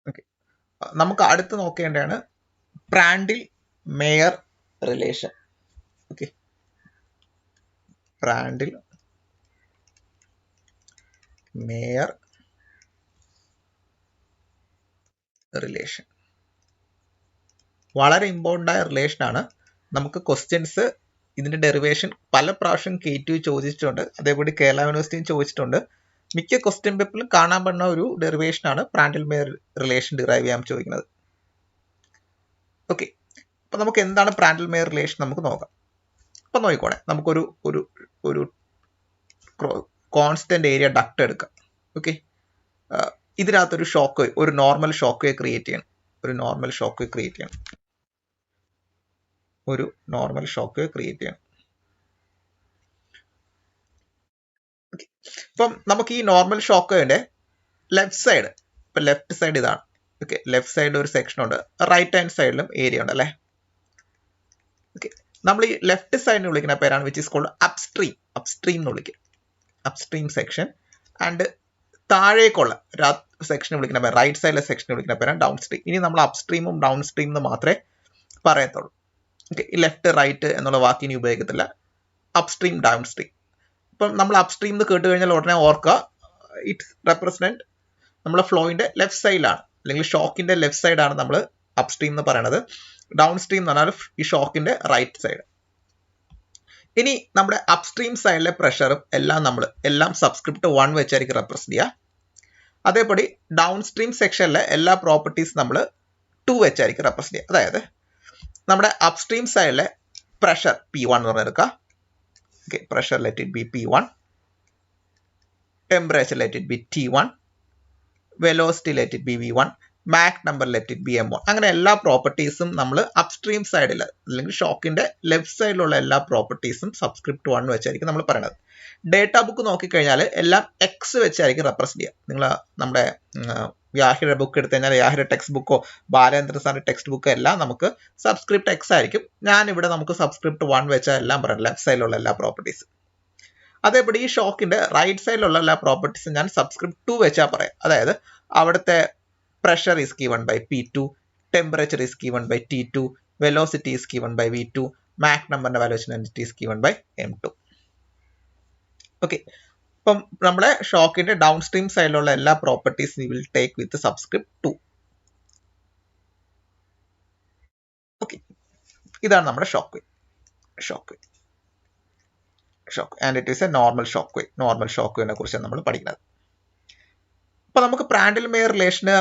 Okay, നമുക്ക് അടുത്ത് നോക്കേണ്ടതാണ് Prandtl Meyer relation. Okay, Prandtl Meyer relation വളരെ ഇമ്പോർട്ടൻ്റ് ആയ റിലേഷൻ ആണ്. നമുക്ക് ക്വസ്റ്റ്യൻസ് ഇതിന്റെ ഡെറിവേഷൻ പല പ്രാവശ്യം K2 ചോദിച്ചിട്ടുണ്ട്, അതേപോലെ കേരള യൂണിവേഴ്സിറ്റിയും ചോദിച്ചിട്ടുണ്ട്. മിക്ക ക്വസ്റ്റ്യൻ പേപ്പറിലും കാണാൻ പറ്റുന്ന ഒരു ഡെറിവേഷൻ ആണ് പ്രാൻഡിൽ മേയർ റിലേഷൻ ഡിറൈവ് ചെയ്യാൻ ചോദിക്കുന്നത്. ഓക്കെ, അപ്പൊ നമുക്ക് എന്താണ് പ്രാൻഡിൽ മേയർ റിലേഷൻ നമുക്ക് നോക്കാം. അപ്പൊ നോക്കിക്കോണേ, നമുക്കൊരു ഒരു ഒരു കോൺസ്റ്റന്റ് ഏരിയ ഡക്ട് എടുക്കാം. ഓക്കെ, ഇതിനകത്തൊരു ഷോക്ക് വേവ്, ഒരു നോർമൽ ഷോക്ക് വേവ് ക്രിയേറ്റ് ചെയ്യണം. ഒരു നോർമൽ ഷോക്ക് വേവ് ക്രിയേറ്റ് ചെയ്യണം. ഒരു നോർമൽ ഷോക്ക് വേവ് ക്രിയേറ്റ് ചെയ്യണം. അപ്പം നമുക്ക് ഈ നോർമൽ ഷോക്ക് വേവിന്റെ ലെഫ്റ്റ് സൈഡ്, ഇപ്പൊ ലെഫ്റ്റ് സൈഡ് ഇതാണ്. ഓക്കെ, ലെഫ്റ്റ് സൈഡിൽ ഒരു സെക്ഷൻ ഉണ്ട്, റൈറ്റ് ഹാൻഡ് സൈഡിലും ഏരിയ ഉണ്ട് അല്ലേ. ഓക്കെ, നമ്മൾ ഈ ലെഫ്റ്റ് സൈഡിന് വിളിക്കുന്ന പേരാണ് which is called upstream. Upstream എന്ന് വിളിക്കുക, അപ്സ്ട്രീം സെക്ഷൻ. ആൻഡ് താഴേക്കുള്ള സെക്ഷൻ വിളിക്കുന്ന പേര്, റൈറ്റ് സൈഡിലെ സെക്ഷൻ വിളിക്കുന്ന പേരാണ് ഡൗൺ സ്ട്രീം. ഇനി നമ്മൾ അപ്സ്ട്രീമും ഡൗൺ സ്ട്രീം എന്ന് മാത്രമേ പറയത്തുള്ളൂ. ഓക്കെ, ഈ ലെഫ്റ്റ് റൈറ്റ് എന്നുള്ള വാക്ക് ഇനി ഉപയോഗിക്കത്തില്ല. Upstream down stream. ഇപ്പം നമ്മൾ അപ്സ്ട്രീം എന്ന് കേട്ട് കഴിഞ്ഞാൽ ഉടനെ ഓർക്കുക, ഇറ്റ് റെപ്രസെന്റ് നമ്മുടെ ഫ്ലോയിന്റെ ലെഫ്റ്റ് സൈഡിലാണ്, അല്ലെങ്കിൽ ഷോക്കിന്റെ ലെഫ്റ്റ് സൈഡാണ് നമ്മൾ അപ്സ്ട്രീം എന്ന് പറയുന്നത്. ഡൗൺ സ്ട്രീം എന്ന് പറഞ്ഞാൽ ഈ ഷോക്കിന്റെ റൈറ്റ് സൈഡ്. ഇനി നമ്മുടെ അപ്സ്ട്രീം സൈഡിലെ പ്രഷറും എല്ലാം സബ്സ്ക്രിപ്റ്റ് 1 വെച്ചായിരിക്കും റെപ്രസെന്റ് ചെയ്യുക. അതേപടി ഡൗൺ സ്ട്രീം സെക്ഷനിലെ എല്ലാ പ്രോപ്പർട്ടീസ് നമ്മൾ 2 വെച്ചായിരിക്കും റെപ്രസെന്റ് ചെയ്യുക. അതായത് നമ്മുടെ അപ്സ്ട്രീം സൈഡിലെ പ്രഷർ P1 എന്ന് പറഞ്ഞെടുക്കുക. Okay, pressure let it be P1, temperature let it be T1, velocity let it be V1, Mach number let it be M1. അങ്ങനെ എല്ലാ പ്രോപ്പർട്ടീസും നമ്മൾ അപ്സ്ട്രീം സൈഡിൽ, അല്ലെങ്കിൽ ഷോക്കിന്റെ ലെഫ്റ്റ് സൈഡിലുള്ള എല്ലാ പ്രോപ്പർട്ടീസും സബ്സ്ക്രിപ്റ്റ് 1 വെച്ചായിരിക്കും നമ്മൾ പറയുന്നത്. ഡേറ്റ ബുക്ക് നോക്കിക്കഴിഞ്ഞാൽ എല്ലാം എക്സ് വെച്ചായിരിക്കും റെപ്രസെന്റ് ചെയ്യുക. നിങ്ങൾ നമ്മുടെ യാഹിയുടെ ബുക്ക് എടുത്തു കഴിഞ്ഞാൽ യാഹിയുടെ ടെക്സ്റ്റ് ബുക്കോ ബാലേന്ദ്ര സാറിന്റെ ടെക്സ്റ്റ് ബുക്കോ എല്ലാം നമുക്ക് സബ്സ്ക്രിപ്റ്റ് എക്സ് ആയിരിക്കും. ഞാനിവിടെ നമുക്ക് സബ്സ്ക്രിപ്റ്റ് 1 വെച്ചാൽ എല്ലാം പറയുന്നത് ലെഫ്റ്റ് സൈഡിലുള്ള എല്ലാ പ്രോപ്പർട്ടീസും. അതേപടി ഈ ഷോക്കിന്റെ റൈറ്റ് സൈഡിലുള്ള എല്ലാ പ്രോപ്പർട്ടീസും ഞാൻ സബ്സ്ക്രിപ്റ്റ് 2 വെച്ചാൽ പറയാം. അതായത് അവിടുത്തെ pressure is given by P2, temperature is given by T2, velocity is given by V2, Mach number valuation is given by M2. Okay, അപ്പം നമ്മുടെ ഷോക്കിന്റെ ഡൗൺ സ്ട്രീം സൈഡിലുള്ള എല്ലാ properties we will take with subscript 2. Okay, ഇതാണ് നമ്മുടെ shock wave. And it is a normal shock wave. Normal shock വേവിനെ കുറിച്ചാണ് നമ്മൾ പഠിക്കുന്നത്. അപ്പൊ നമുക്ക് പ്രാൻഡിൽ മേയർ റിലേഷന്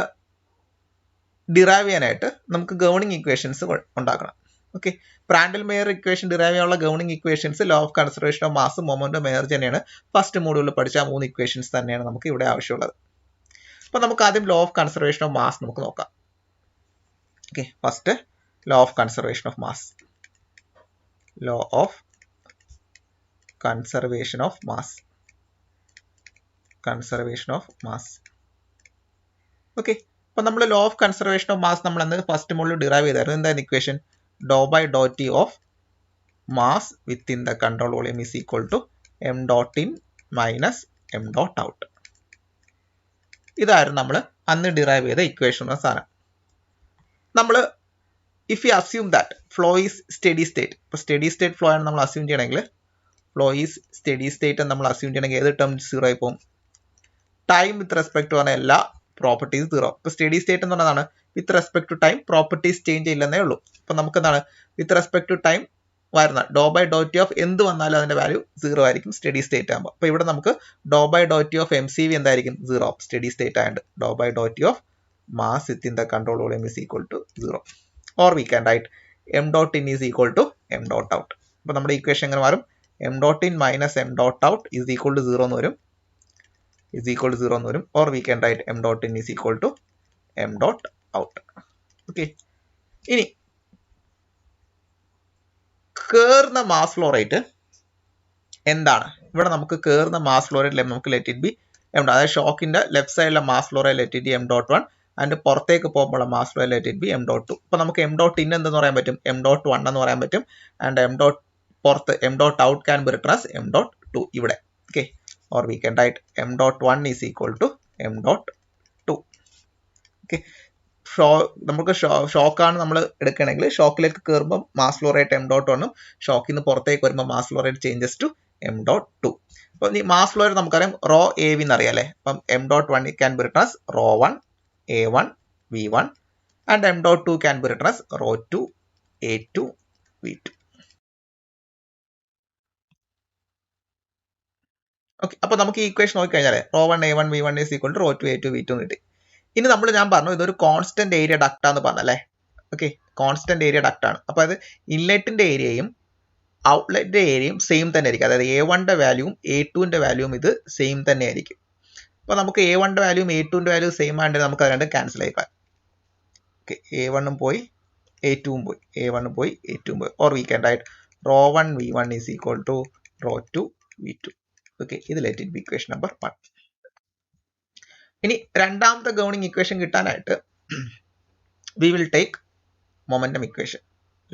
ഡിറൈവ് ചെയ്യാനായിട്ട് നമുക്ക് ഗവേണിംഗ് ഇക്വേഷൻസ് ഉണ്ടാക്കണം. Okay, Prandtl mayor equation derive ചെയ്യാനുള്ള governing equations law of conservation of mass, momentum, energy തന്നെയാണ്. ഫസ്റ്റ് മോഡ്യൂളിൽ പഠിച്ച 3 ഇക്വേഷൻസ് തന്നെയാണ് നമുക്ക് ഇവിടെ ആവശ്യമുള്ളത്. അപ്പൊ നമുക്ക് ആദ്യം law of conservation of mass നമുക്ക് നോക്കാം. Okay, first law of conservation of mass. Law of conservation of mass. Conservation of mass. Okay, അപ്പൊ നമ്മൾ law of conservation of mass നമ്മൾ എന്ത് ഫസ്റ്റ് മോഡിൽ ഡിറൈവ് ചെയ്തായിരുന്നു. എന്തായിരുന്നു equation? Dow by Dr T of mass within the control volume is equal to M dot in minus M dot out. ഇതായിരുന്നു നമ്മൾ അന്ന് ഡിറൈവ് ചെയ്ത ഇക്വേഷൻ എന്ന സാധനം. നമ്മൾ if you assume that flow is steady state, ഇപ്പൊ steady state flow ആണ് നമ്മൾ അസ്യൂം ചെയ്യണമെങ്കിൽ, ഫ്ലോ ഈസ് സ്റ്റഡി സ്റ്റേറ്റ് നമ്മൾ അസ്യൂം ചെയ്യണമെങ്കിൽ ഏത് ടേം 0 ആയി പോകും? ടൈം വിത്ത് റെസ്പെക്ട് ടു പറഞ്ഞ എല്ലാ പ്രോപ്പർട്ടീസ് 0. ഇപ്പൊ സ്റ്റഡി സ്റ്റേറ്റ് എന്ന് പറഞ്ഞതാണ് with respect to time properties change ചെയ്യില്ലെന്നേ ഉള്ളൂ. അപ്പൊ നമുക്ക് എന്താണ് വിത്ത് റെസ്പെക്ട് ടു ടൈം വരുന്ന dou by Dr T of എന്ത് വന്നാലും അതിന്റെ വാല്യൂ 0 ആയിരിക്കും സ്റ്റഡി സ്റ്റേറ്റ് ആകുമ്പോൾ. അപ്പൊ ഇവിടെ നമുക്ക് dou by Dr T of MCV എന്തായിരിക്കും? 0 സ്റ്റഡി സ്റ്റേറ്റ് ആയതുകൊണ്ട് dou by Dr T of mass within the control volume is equal to 0. Or we can write M dot in is equal to M dot out. അപ്പൊ നമ്മുടെ equation എങ്ങനെ മാറും? M dot in minus M dot out is equal to 0 എന്ന് വരും. is equal to 0 എന്ന് വരും. or we can write m dot in is equal to m dot out. Okay, ഇനി കേറുന്ന മാസ് ഫ്ലോ റേറ്റ് എന്താണ്? ഇവിടെ നമുക്ക് കേറുന്ന മാസ് ഫ്ലോ റേറ്റ് നമുക്ക് ലെറ്റ് ഇറ്റ് ബി എം. അതായത് ഷോക്കിന്റെ ലെഫ്റ്റ് സൈഡിലെ mass flow rate let it B M dot 1, അതിന്റെ പുറത്തേക്ക് പോകുമ്പോൾ mass flow let it B M dot 2. ഇപ്പൊ നമുക്ക് എം ഡോട്ട് ഇൻ എന്തെന്ന് പറയാൻ പറ്റും? എം ഡോട്ട് 1 എന്ന് പറയാൻ പറ്റും. ആൻഡ് എം ഡോട്ട് പുറത്ത് M dot out can be written as M dot 2 ഇവിടെ. Okay, or we can write m dot 1 is equal to m dot 2. Okay, നമുക്ക് ഷോക്കാണ് നമ്മൾ എടുക്കുകയാണെങ്കിൽ ഷോക്കിലേക്ക് കയറുമ്പോൾ മാസ് ഫ്ലോ റേറ്റ് m.1 ഷോക്കിൽ നിന്ന് പുറത്തേക്ക് വരുമ്പോൾ mass flow rate changes to m.2. അപ്പോൾ ഈ മാസ് ഫ്ലോ റേറ്റ് നമുക്കറിയാം റോ എ വി എന്നറിയാം അല്ലേ. അപ്പം m.1 can be written as rho 1 a1 v1 and m.2 can be written as rho 2 a2 v2. Okay, അപ്പോൾ നമുക്ക് ഈ ഇക്വേഷൻ നോക്കിക്കഴിഞ്ഞാൽ rho 1 a1 v1 is equal to rho 2 a2 v2 കിട്ടി. ഇനി ഞാൻ പറഞ്ഞു ഇതൊരു കോൺസ്റ്റന്റ് ഏരിയ ഡക്റ്റ് ആണെന്ന് പറഞ്ഞല്ലേ. ഓക്കെ, കോൺസ്റ്റന്റ് ഏരിയ ഡക്റ്റ് ആണ്. അപ്പോൾ അത് ഇൻലെറ്റിന്റെ ഏരിയയും ഔട്ട്ലെറ്റിന്റെ ഏരിയയും സെയിം തന്നെ ആയിരിക്കും. അതായത് a1ന്റെ വാല്യൂവും a2ന്റെ വാല്യൂവും ഇത് സെയിം തന്നെ ആയിരിക്കും. അപ്പോൾ നമുക്ക് a1ന്റെ വാല്യൂവും a2ന്റെ വാല്യൂ സെയിം ആണെങ്കിൽ നമുക്ക് അത് രണ്ടും ക്യാൻസൽ ആയിക്കാം. ഓക്കെ, a1ഉം പോയി a2ഉം പോയി, a1ഉം പോയി a2ഉം പോയി. Or we can write rho 1 v1 is equal to rho 2 v2. Okay, ഇത് let it be equation number 1. ഇനി രണ്ടാമത്തെ ഗവേണിംഗ് ഇക്വേഷൻ കിട്ടാനായിട്ട് we will take momentum equation.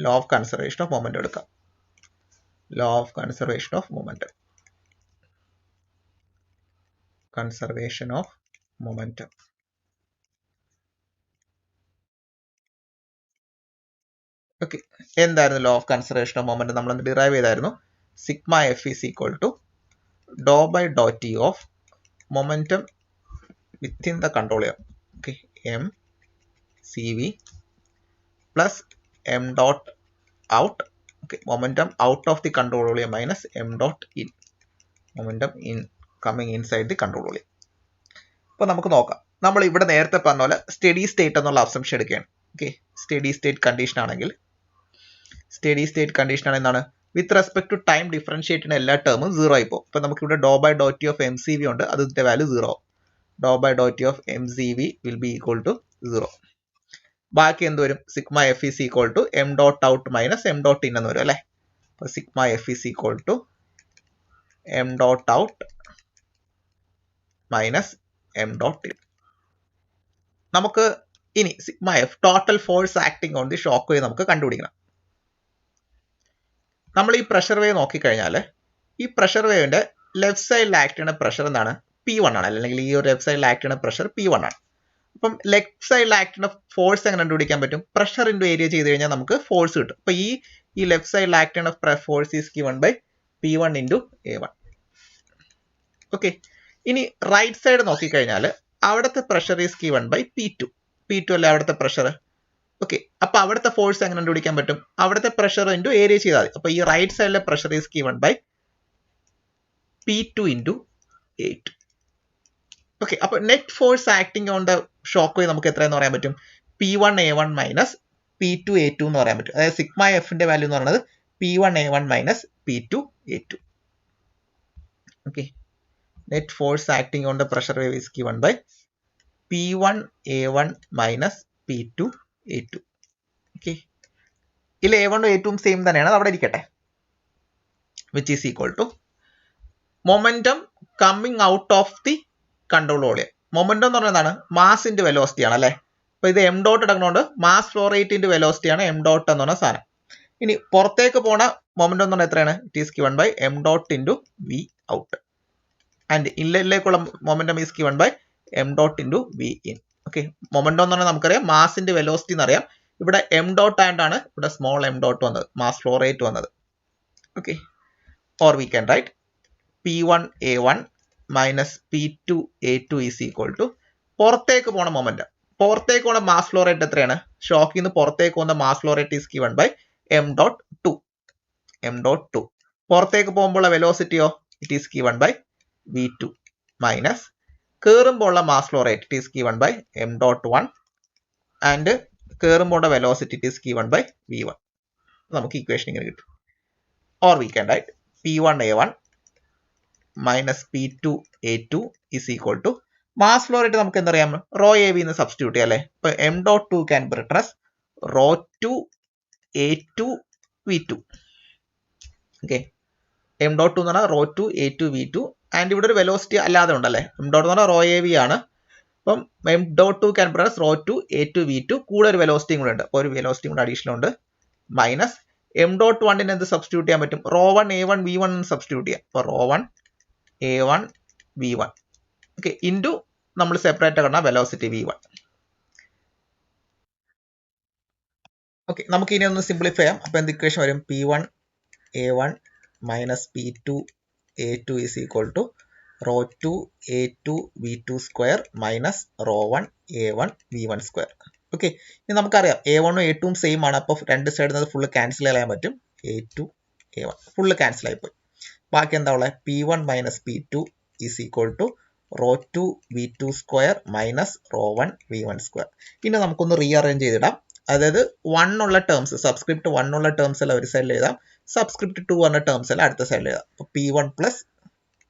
Law of conservation of momentum എടുക്കാം. Law of conservation of momentum. Conservation of momentum. Okay, എന്തായിരുന്നു law of conservation of momentum? നമ്മൾ derive ചെയ്തായിരുന്നു sigma F is equal to dou by Dr T of momentum within the control area. Okay, m cv plus m dot out. Okay, momentum out of the control area minus m dot in. Momentum in coming inside the control area. അപ്പോൾ നമുക്ക് നോക്കാം. നമ്മൾ ഇവിടെ നേരത്തെ പറഞ്ഞ പോലെ steady state എന്നുള്ള assumption എടുക്കുകയാണ്. ഓക്കെ, സ്റ്റഡി സ്റ്റേറ്റ് കണ്ടീഷൻ ആണെങ്കിൽ എന്താണ്? With respect to time differentiate ചെയ്യുന്ന എല്ലാ ടേമും 0 ആയി പോകും. അപ്പോൾ നമുക്ക് ഇവിടെ dou by Dr T of M C V ഉണ്ട്, അതിന്റെ വാല്യൂ 0 ആവും. Dou by Dr T of M C V will be equal to 0. ബാക്കി എന്ത് വരും? Sigma F is equal to M dot out minus M dot in എന്ന് വരും അല്ലേ. അപ്പോൾ sigma F is equal to M dot out minus M dot in. നമുക്ക് ഇനി sigma F total force acting on the shock wave നമുക്ക് കണ്ടുപിടിക്കണം. നമ്മൾ ഈ പ്രഷർ വേവ് നോക്കിക്കഴിഞ്ഞാൽ ഈ പ്രഷർ വേവിന്റെ ലെഫ്റ്റ് സൈഡിൽ ആക്ട് ചെയ്യുന്ന പ്രഷർ എന്താണ്? P1 ആണ്, അല്ലെങ്കിൽ ഈ ഒരു ലെഫ്റ്റ് സൈഡിൽ ആക്ട് ചെയ്യുന്ന പ്രഷർ P1 ആണ്. അപ്പം ലെഫ്റ്റ് സൈഡിൽ ആക്ട് ചെയ്യുന്ന ഫോഴ്സ് എങ്ങനെ കണ്ടുപിടിക്കാൻ പറ്റും? പ്രഷർ ഇൻറ്റു ഏരിയ ചെയ്ത് കഴിഞ്ഞാൽ നമുക്ക് ഫോഴ്സ് കിട്ടും. അപ്പോൾ ഈ ലെഫ്റ്റ് സൈഡിൽ ആക്ട് ചെയ്യുന്ന force is given by P1 into A1. Okay, ഇനി റൈറ്റ് സൈഡ് നോക്കിക്കഴിഞ്ഞാൽ അവിടുത്തെ pressure is given by P2 അല്ലേ അവിടുത്തെ പ്രഷർ. ഓക്കെ, അപ്പോൾ അവിടുത്തെ ഫോഴ്സ് എങ്ങനെ കണ്ടുപിടിക്കാൻ പറ്റും? അവിടുത്തെ പ്രഷർ ഇൻറ്റു ഏരിയ ചെയ്താൽ മതി. അപ്പോൾ ഈ റൈറ്റ് സൈഡിലെ pressure is given by P2 into A2. Okay, അപ്പൊ net force acting on the shock wave നമുക്ക് എത്രയെന്ന് പറയാൻ പറ്റും? P1 A1 minus P2 A2 എന്ന് പറയാൻ പറ്റും. അതായത് സിഗ്മ എഫിന്റെ വാല്യൂ എന്ന് പറയുന്നത് P1 A1 minus P2 A2. Okay, net force acting on the pressure wave is given by P1 A1 minus P2 A2. Okay, ഇതിൽ A1 A2 സെയിം തന്നെയാണ്, അവിടെ ഇരിക്കട്ടെ. Which is equal to momentum coming out of the control volume. Momentum എന്ന് പറഞ്ഞാൽ എന്താണ്? മാസിന്റെ velocity ആണ് അല്ലേ. അപ്പൊ ഇത് എം ഡോട്ട് എടുക്കുന്നതുകൊണ്ട് മാസ് ഫ്ലോ റേറ്റിന്റെ വെലോസിറ്റി ആണ് എം ഡോട്ട് എന്ന് പറഞ്ഞ സാധനം. ഇനി പുറത്തേക്ക് പോണ മൊമെന്റം എന്ന് പറഞ്ഞാൽ എത്രയാണ്? It is given by M dot into V out. And ഇൻലെറ്റിലേക്കുള്ള momentum is given by M dot into V in. Okay, momentum എന്ന് പറഞ്ഞാൽ നമുക്കറിയാം മാസിന്റെ വെലോസിറ്റി എന്നറിയാം. ഇവിടെ എം ഡോട്ട് ആയിട്ടാണ് ഇവിടെ സ്മോൾ എം ഡോട്ട് വന്നത്, മാസ് ഫ്ലോ റേറ്റ് വന്നത്. Okay, or we can write P1 A1 minus P2 A2 is equal to പുറത്തേക്ക് പോണ മൊമെന്റം. പുറത്തേക്ക് പോണ മാസ് ഫ്ലോ റേറ്റ് എത്രയാണ്? ഷോക്കിൽ നിന്ന് പുറത്തേക്ക് പോകുന്ന mass flow rate is given by M dot two. പുറത്തേക്ക് പോകുമ്പോൾ വെലോസിറ്റിയോ? It is given by V2 minus കയറുമ്പോൾ ഉള്ള mass flow rate it is given by M dot 1 and കയറുമ്പോൾ velocity it is given by V1. നമുക്ക് equation ഇങ്ങനെ കിട്ടും. Or we can write P1 A1 minus P2 A2 is equal to mass flow rate നമുക്ക് എന്തറിയാം? Rho A V എന്ന് substitute ചെയ്യാം അല്ലേ. ഇപ്പൊ M dot 2 can be written as rho 2 A2 V2. Okay, M dot 2 എന്ന് പറഞ്ഞാൽ raw 2 A2 V2 and ഇവിടെ ഒരു വെലോസിറ്റി അല്ലാതെ ഉണ്ടല്ലേ. എം ഡോട്ട് എന്ന് പറഞ്ഞാൽ റോ എ വി ആണ്. അപ്പം M dot 2 can be written as rho 2 A2 V2 കൂടെ ഒരു വെലോസിറ്റിയും കൂടെ ഉണ്ട്. അപ്പോൾ ഒരു വെലോസിറ്റിയും കൂടെ അഡീഷണൽ ഉണ്ട്. മൈനസ് എം ഡോട്ട് 1 എന്ത് സബ്സ്റ്റിറ്റ്യൂട്ട് ചെയ്യാൻ പറ്റും? റോ 1 A1 V1 സബ്സ്റ്റിറ്റ്യൂട്ട് ചെയ്യാം. അപ്പോൾ rho 1 A1 V1. Okay, into നമ്മൾ സെപ്പറേറ്റ് കാണാം വെലോസിറ്റി V1. ഓക്കെ, നമുക്ക് ഇനി ഒന്ന് സിംപ്ലിഫൈ ചെയ്യാം. അപ്പോൾ എന്ത് ഇക്വേഷൻ വരും? P1 A1 minus P2 A2 is equal to ρ2 A2 V2 square minus ρ1 A1 V1 square. Okay, ഇനി നമുക്കറിയാം A1 ഉം A2 ഉം സെയിം ആണ്. അപ്പോൾ രണ്ട് സൈഡിൽ നിന്ന് ഫുള്ള് ക്യാൻസൽ ചെയ്യാൻ പറ്റും. A2 A1 ഫുള്ള് ക്യാൻസൽ ആയിപ്പോയി. ബാക്കി എന്താ ഉള്ളത്? P1 minus P2 is equal to ρ2 V2 square minus ρ1 V1 square. ഇനി നമുക്കൊന്ന് റീഅറേഞ്ച് ചെയ്തിടാം. അതായത് 1 ഉള്ള ടേംസ്, സബ്സ്ക്രിപ്റ്റ് 1 ഉള്ള ടേംസ് എല്ലാം ഒരു സൈഡിൽ എഴുതാം, സബ്സ്ക്രിപ്റ്റ് 2 പറഞ്ഞ ടേംസ് എല്ലാം അടുത്ത സൈഡിൽ എഴുതാം. അപ്പോൾ P1 പ്ലസ്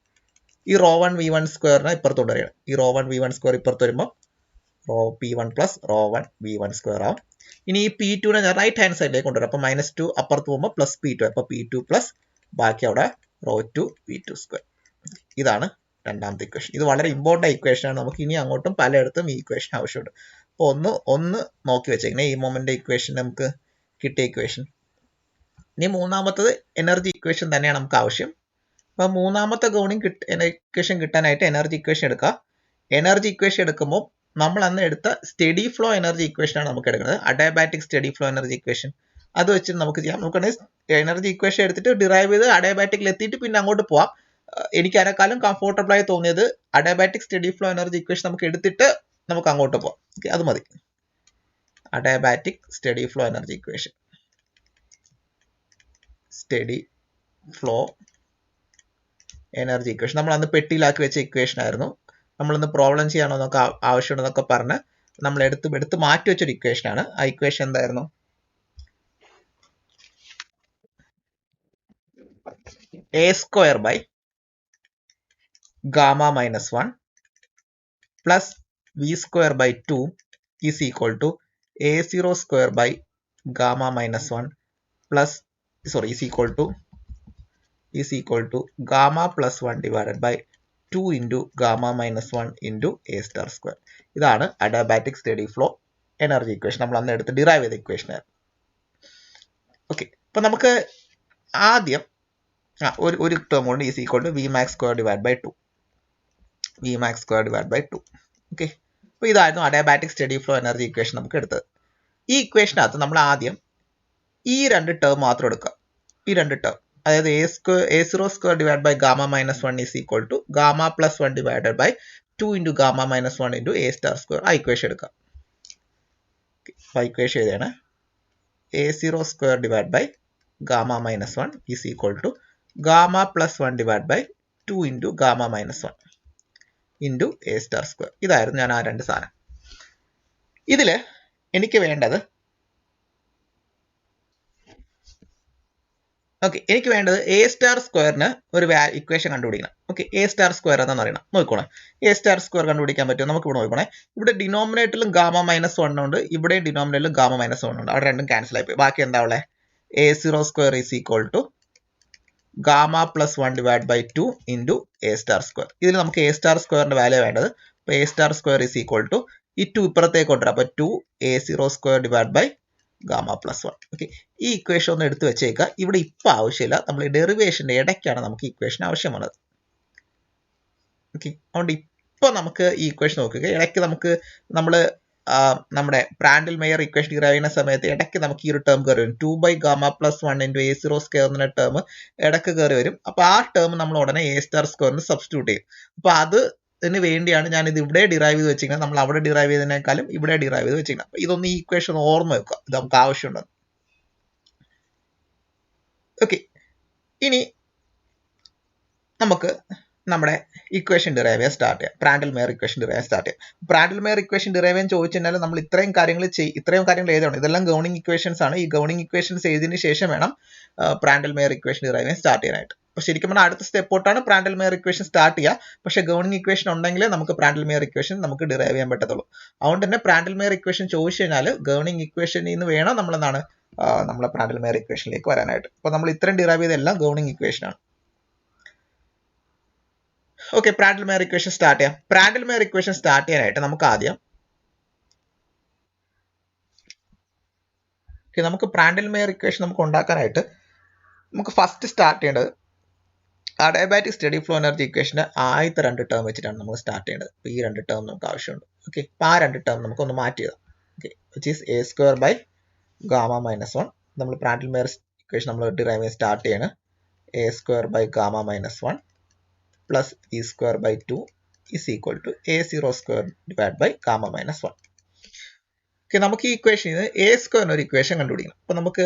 ഈ ρ1 V1 സ്ക്വയറിനെ ഇപ്പുറത്തോട്ട് വരികയാണ്. ഈ ρ1 V1 സ്ക്വയർ ഇപ്പുറത്ത് വരുമ്പോൾ P1 പ്ലസ് ρ1 V1 സ്ക്വയർ ആവും. ഇനി ഈ P2നെ ഞാൻ റൈറ്റ് ഹാൻഡ് സൈഡിലേക്ക് കൊണ്ടുവരാം. അപ്പോൾ -2 അപ്പുറത്ത് പോകുമ്പോൾ പ്ലസ് P2. അപ്പോൾ P2 പ്ലസ് ബാക്കി അവിടെ ρ2 V2 സ്ക്വയർ. ഇതാണ് രണ്ടാമത്തെ ഇക്വേഷൻ. ഇത് വളരെ ഇമ്പോർട്ടൻ്റ് ഇക്വേഷൻ ആണ്. നമുക്ക് ഇനി അങ്ങോട്ടും പലയിടത്തും ഈ ഇക്വേഷൻ ആവശ്യമുണ്ട്. അപ്പോൾ ഒന്ന് നോക്കി വെച്ചേക്കണേ. ഈ മൊമെന്റ് ഇക്വേഷൻ നമുക്ക് കിട്ടിയ ഇക്വേഷൻ. ഇനി മൂന്നാമത്തത് എനർജി ഇക്വേഷൻ തന്നെയാണ് നമുക്ക് ആവശ്യം. അപ്പോൾ മൂന്നാമത്തെ ഗൗണിങ് ഇക്വേഷൻ കിട്ടാനായിട്ട് എനർജി ഇക്വേഷൻ എടുക്കുക. എനർജി ഇക്വേഷൻ എടുക്കുമ്പോൾ നമ്മൾ അന്ന് എടുത്ത സ്റ്റഡി ഫ്ലോ എനർജി ഇക്വേഷൻ ആണ് നമുക്ക് എടുക്കുന്നത്. Adiabatic steady flow energy equation. അത് വെച്ചിട്ട് നമുക്ക് ചെയ്യാം. നമുക്ക് എനർജി ഇക്വേഷൻ എടുത്തിട്ട് ഡിറൈവ് ചെയ്ത് അഡയബാറ്റിക്കിൽ എത്തിയിട്ട് പിന്നെ അങ്ങോട്ട് പോവാം. എനിക്ക് അതിനേക്കാളും കംഫോർട്ടബിൾ ആയി തോന്നിയത് adiabatic steady flow energy equation നമുക്ക് എടുത്തിട്ട് നമുക്ക് അങ്ങോട്ട് പോവാം. ഓക്കെ, അത് മതി. Adiabatic steady flow energy equation, study flow energy equation നമ്മൾ അന്ന് പെട്ടിയിലാക്കി വെച്ച ഇക്വേഷൻ ആയിരുന്നു. നമ്മളൊന്ന് പ്രോബ്ലം ചെയ്യാനോ എന്നൊക്കെ ആവശ്യമുണ്ടെന്നൊക്കെ പറഞ്ഞ് നമ്മൾ എടുത്ത് മാറ്റി വെച്ചൊരു ഇക്വേഷൻ ആണ്. ആ ഇക്വേഷൻ എന്തായിരുന്നു? A square by gamma minus 1 plus V square by 2 is equal to A0 square by gamma minus 1 plus is equal to gamma plus 1 divided by 2 into gamma minus 1 into A star square. ഇതാണ് adiabatic steady flow energy equation. നമ്മൾ അന്ന് എടുത്ത് derive ചെയ്ത equation ആയിരുന്നു. Okay, അപ്പം നമുക്ക് ആദ്യം ഒരു ടേം കൊണ്ട് is equal to V max square divide by 2. V max square divide by 2. Okay, അപ്പോൾ ഇതായിരുന്നു adiabatic steady flow energy equation നമുക്ക് എടുത്തത്. ഈ ഇക്വേഷനകത്ത് നമ്മൾ ആദ്യം ഈ രണ്ട് ടേം മാത്രം എടുക്കുക. ഈ രണ്ട് ടേം, അതായത് A0 square divide by gamma minus 1 is equal to gamma plus 1 divided by 2 into gamma minus 1 into A star square. ആ ഇക്വേഷൻ എടുക്കുക. അപ്പോൾ ഇക്വേഷൻ എഴുതിയാണ് A0 square divide by gamma minus 1 is equal to gamma plus 1 divide by 2 into gamma minus 1 into A star square. ഇതായിരുന്നു ഞാൻ ആ രണ്ട് സാധനം. ഇതിൽ എനിക്ക് വേണ്ടത് A സ്റ്റാർ സ്ക്വയറിന് ഒരു ഇക്വേഷൻ കണ്ടുപിടിക്കണം. ഓക്കെ, A സ്റ്റാർ സ്ക്വയർ എന്താണെന്ന് അറിയണം. നോക്കണേ, A സ്റ്റാർ സ്ക്വയർ കണ്ടുപിടിക്കാൻ പറ്റുമോ? നമുക്ക് ഇവിടെ നോക്കണേ. ഇവിടെ ഡിനോമിനേറ്ററിലും ഗാമ മൈനസ് 1 ഉണ്ട്, ഇവിടെ ഡിനോമിനേറ്ററിലും ഗാമ മൈനസ് 1 ഉണ്ട്. അവിടെ രണ്ടും ക്യാൻസൽ ആയിപ്പോയി. ബാക്കി എന്താ ഉള്ളത്? A0 square is equal to gamma plus 1 divide by 2 into A star square. ഇതിൽ നമുക്ക് A സ്റ്റാർ സ്ക്വയറിന്റെ വാല്യൂ വേണ്ടത്. അപ്പോൾ A star square is equal to ഈ 2 ഇപ്പുറത്തേക്ക് കൊണ്ടുവരാം. അപ്പോൾ 2 A0 square divide by gamma plus 1. Okay, ഈ ഇക്വേഷൻ ഒന്ന് എടുത്തു വെച്ചേക്കുക. ഇവിടെ ഇപ്പം ആവശ്യമില്ല, നമ്മൾ ഡെറിവേഷൻ്റെ ഇടയ്ക്കാണ് നമുക്ക് ഇക്വേഷൻ ആവശ്യമുള്ളത്. ഓക്കെ, അതുകൊണ്ട് ഇപ്പോൾ നമുക്ക് ഈ ഇക്വേഷൻ നോക്കുക. ഇടയ്ക്ക് നമ്മൾ നമ്മുടെ പ്രാൻഡൽ മേയർ ഇക്വേഷൻ ഡിറൈവ് ചെയ്യുന്ന സമയത്ത് ഇടയ്ക്ക് നമുക്ക് ഈ ഒരു ടേം കയറി വരും. 2 by gamma plus 1 into A0 square എന്ന ടേം ഇടയ്ക്ക് കയറി വരും. അപ്പോൾ ആ ടേം നമ്മൾ ഉടനെ A സ്റ്റാർ സ്ക്വയറിന് സബ്സ്റ്റിറ്റ്യൂട്ട് ചെയ്യും. അപ്പോൾ അതിന് വേണ്ടിയാണ് ഞാൻ ഇത് ഇവിടെ ഡിറൈവ് ചെയ്ത് വെച്ചിരിക്കുന്നത്. നമ്മൾ അവിടെ ഡിറൈവ് ചെയ്തതിനേക്കാളും ഇവിടെ ഡിറൈവ് ചെയ്ത് വെച്ചിരിക്കുന്നത്. അപ്പോൾ ഇതൊന്ന് ഈ ഇക്വേഷൻ ഓർമ്മ വെക്കുക, ഇത് നമുക്ക് ആവശ്യമുണ്ടെന്ന്. ഓക്കെ, ഇനി നമുക്ക് നമ്മുടെ ഇക്വേഷൻ ഡിറൈവ് ചെയ്യാൻ സ്റ്റാർട്ട് ചെയ്യാം. പ്രാൻഡൽ മേയർ ഇക്വേഷൻ ഡിറൈവ് ചെയ്യാൻ സ്റ്റാർട്ട് ചെയ്യാം. പ്രാൻഡൽ മേയർ ഇക്വേഷൻ ഡിറൈവ് ചെയ്യാൻ ചോദിച്ചാൽ നമ്മൾ ഇത്രയും കാര്യങ്ങൾ എഴുതണം. ഇതെല്ലാം ഗൗണിങ് ഇക്വേഷൻസ് ആണ്. ഈ ഗൗണിങ് ഇക്വേഷൻസ് എഴുതിയതിന് ശേഷം വേണം പ്രാൻഡൽ മേയർ ഇക്വേഷൻ ഡിറൈവ് ചെയ്യാൻ സ്റ്റാർട്ട് ചെയ്യാനായിട്ട്. അപ്പോൾ ശരിക്കും പറഞ്ഞാൽ അടുത്ത സ്റ്റെപ്പോട്ടാണ് പ്രാൻഡൽ മേയർ ഇക്വേഷൻ സ്റ്റാർട്ട് ചെയ്യുക. പക്ഷേ ഗൗണിങ് ഇക്വേഷൻ ഉണ്ടെങ്കിലേ നമുക്ക് പ്രാൻഡൽ മേയർ ഇക്വേഷൻ നമുക്ക് ഡിറൈവ് ചെയ്യാൻ പറ്റത്തുള്ളൂ. അതുകൊണ്ട് തന്നെ പ്രാൻഡൽ മേയർ ഇക്വേഷൻ ചോദിച്ചു കഴിഞ്ഞാൽ ഗൗണിങ് ഇക്വേഷനിൽ നിന്ന് വേണം നമ്മളെ പ്രാൻഡൽ മേയർ ഇക്വേഷനിലേക്ക് വരാനായിട്ട്. അപ്പോൾ നമ്മൾ ഇത്രയും ഡിറൈവ് ചെയ്തെല്ലാം ഗൗണിങ് ഇക്വേഷൻ ആണ്. Okay, Prandtl Meyer equation start ചെയ്യാം. പ്രാൻഡൽ മേയർ ഇക്വേഷൻ സ്റ്റാർട്ട് ചെയ്യാനായിട്ട് നമുക്ക് ആദ്യം നമുക്ക് പ്രാൻഡൽ മേയർ ഇക്വേഷൻ നമുക്ക് ഉണ്ടാക്കാനായിട്ട് നമുക്ക് ഫസ്റ്റ് സ്റ്റാർട്ട് ചെയ്യേണ്ടത് അഡയബാറ്റിക് സ്റ്റഡി ഫ്ലോ എനർജി ഇക്വേഷൻ്റെ ആദ്യത്തെ രണ്ട് ടേം വെച്ചിട്ടാണ് നമ്മൾ സ്റ്റാർട്ട് ചെയ്യേണ്ടത്. അപ്പോൾ ഈ രണ്ട് ടേം നമുക്ക് ആവശ്യമുണ്ട്. ഓക്കെ, അപ്പോൾ ആ രണ്ട് ടേം നമുക്കൊന്ന് മാറ്റി എഴുതാം. Okay, which is A square by gamma minus 1. നമ്മൾ പ്രാൻഡൽ മെയർ ഇക്വേഷൻ നമ്മൾ ഡിറൈവ് ചെയ്യാൻ സ്റ്റാർട്ട് ചെയ്യാണ്. A square by gamma minus 1 plus V square by 2 is equal to a0 square divided by gamma minus 1. Okay, നമുക്ക് ഈ equation A സ്ക്വയറിന് ഒരു equation കണ്ടുപിടിക്കണം. അപ്പോൾ നമുക്ക്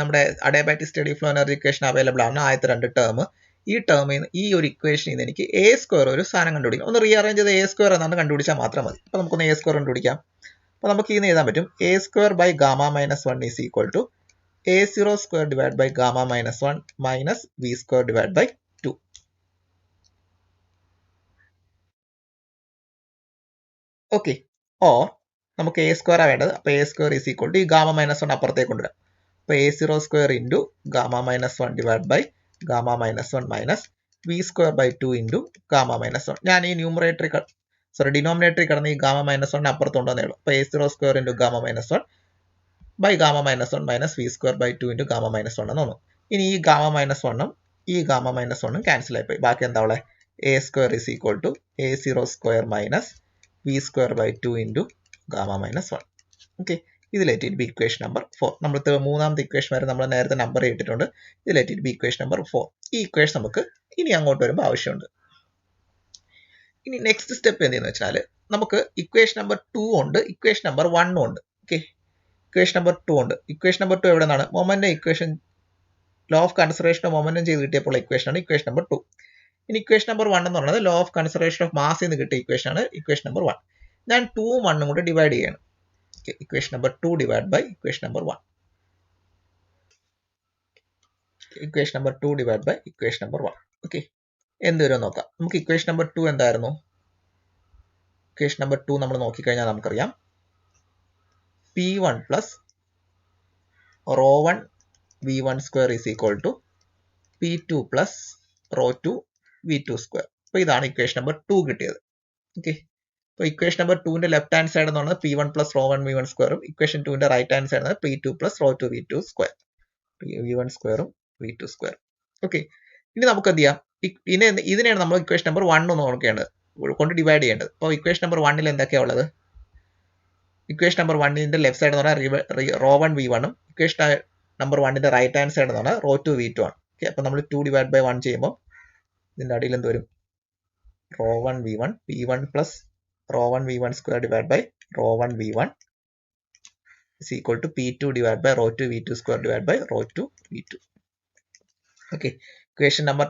നമ്മുടെ adiabatic study flow energy equation available ആണ്. ആദ്യത്തെ 2 ടേം. ഈ ടേമിൽ നിന്ന് ഈ ഒരു ഇക്വേഷനിൽ നിന്ന് എനിക്ക് എ സ്ക്വയർ ഒരു സാധനം കണ്ടുപിടിക്കണം. ഒന്ന് റീഅറേഞ്ച് ചെയ്ത് എ സ്ക്വയർ എന്നാണ് കണ്ടുപിടിച്ചാൽ മാത്രം മതി. അപ്പോൾ നമുക്കൊന്ന് എ സ്ക്വയർ കണ്ടുപിടിക്കാം. അപ്പോൾ നമുക്ക് ഇതിന് എഴുതാൻ പറ്റും A square by gamma minus 1 is equal to a0 square divide by gamma minus 1 minus V square divide by 2. Okay, or നമുക്ക് എ സ്ക്വയർ വേണ്ടത്. അപ്പോൾ A square is equal to ഈ ഗാമ മൈനസ് 1 അപ്പുറത്തേക്ക് കൊണ്ടുവരാം. അപ്പോൾ a0 square into gamma minus 1 divide by gamma minus 1 minus V square by 2 into gamma minus 1. ഞാൻ ഈ ഡിനോമിനേറ്ററിൽ കിടന്ന് ഈ ഗാമ മൈനസ് 1 അപ്പുറത്ത് കൊണ്ടുവന്നേ ഉള്ളൂ. അപ്പോൾ a0 square into gamma minus 1 by gamma minus 1 minus V square by 2 into gamma minus 1 എന്ന് തോന്നും. ഇനി ഈ ഗാമ മൈനസ് 1ഉം ഈ ഗാമ മൈനസ് 1ഉം ക്യാൻസൽ ആയിപ്പോയി. ബാക്കി എന്താ ഉള്ളത്? A square is equal to a0 square minus V square by 2 into gamma minus 1. Okay, ഇതിലെത്തിയിട്ട് ബി ഇക്വേഷൻ നമ്പർ 4. നമ്മൾ മൂന്നാമത്തെ ഇക്വേഷൻ വരെ നമ്മൾ നേരത്തെ നമ്പർ ഇട്ടിട്ടുണ്ട്. ഇതിലെത്തിയിട്ട് ബി ഇക്വേഷൻ നമ്പർ 4. ഈ ഇക്വേഷൻ നമുക്ക് ഇനി അങ്ങോട്ട് വരുമ്പോൾ ആവശ്യമുണ്ട്. ഇനി നെക്സ്റ്റ് സ്റ്റെപ്പ് എന്തെന്ന് വെച്ചാൽ നമുക്ക് ഇക്വേഷൻ നമ്പർ 2 ഉണ്ട്, ഇക്വേഷൻ നമ്പർ 1 ഉണ്ട്. ഓക്കെ, ഇക്വേഷൻ നമ്പർ 2 ഉണ്ട്. ഇക്വേഷൻ നമ്പർ 2 എവിടെ നിന്നാണ്? Momentum equation, law of conservation of momentum ചെയ്ത് കിട്ടിയപ്പോൾ ഇക്വേഷൻ ആണ് ഇക്വേഷൻ നമ്പർ 2. ഇനി ഇക്വേഷൻ നമ്പർ 1 എന്ന് പറയുന്നത് law of conservation of mass എന്ന് കിട്ടിയ ഇക്വേഷൻ ആണ് ഇക്വേഷൻ നമ്പർ 1. ഞാൻ 2ഉം 1ഉം കൂടെ ഡിവൈഡ് ചെയ്യണം. Equation number 2 divide by equation number 1. Equation number 2 divide by equation number 1. Okay, എന്ത് വരും നോക്കാം. നമുക്ക് ഇക്വേഷൻ നമ്പർ 2 എന്തായിരുന്നു? ഇക്വേഷൻ നമ്പർ 2 നമ്മൾ നോക്കിക്കഴിഞ്ഞാൽ നമുക്കറിയാം P1 plus ρ1 V1 square is equal to P2 plus ρ2 V2 square. അപ്പോൾ ഇതാണ് ഇക്വേഷൻ നമ്പർ 2 കിട്ടിയത്. ഓക്കെ, അപ്പോൾ ഇക്വേഷൻ നമ്പർ 2ന്റെ ലെഫ്റ്റ് ഹാൻഡ് സൈഡ് എന്ന് പറയുന്നത് P1 പ്ലസ് റോ1 V1 സ്ക്വയറും ഇക്വേഷൻ 2ന്റെ right hand side P2 plus rho V2 square, V1 സ്ക്വയറും V2 സ്ക്വയർ. ഓക്കെ, ഇനി നമുക്ക് എന്ത് ചെയ്യാം? ഇതിനെയാണ് നമ്മൾ ഇക്വേഷൻ നമ്പർ 1 ഒന്ന് നോക്കേണ്ടത്, കൊണ്ട് ഡിവൈഡ് ചെയ്യേണ്ടത്. അപ്പോൾ ഇക്വേഷൻ നമ്പർ 1ൽ എന്തൊക്കെയാണ് ഉള്ളത്? ഇക്വേഷൻ നമ്പർ 1ന്റെ ലെഫ്റ്റ് സൈഡ് എന്ന് പറഞ്ഞാൽ റോ1 V1ഉം ഇക്വേഷൻ നമ്പർ 1ന്റെ റൈറ്റ് ഹാൻഡ് സൈഡ് എന്ന് പറഞ്ഞാൽ റോ2 V2 ആണ്. ഓക്കെ, അപ്പോൾ നമ്മൾ 2 ഡിവൈഡ് ബൈ 1 ചെയ്യുമ്പോൾ ഇതിന്റെ അടിയിൽ എന്ത് വരും? റോ1 V1 P1 plus ρ1 V1 square divided by ρ1 V1 is equal to P2 divided by ρ2 V2 square divided by ρ2 V2. Okay, equation number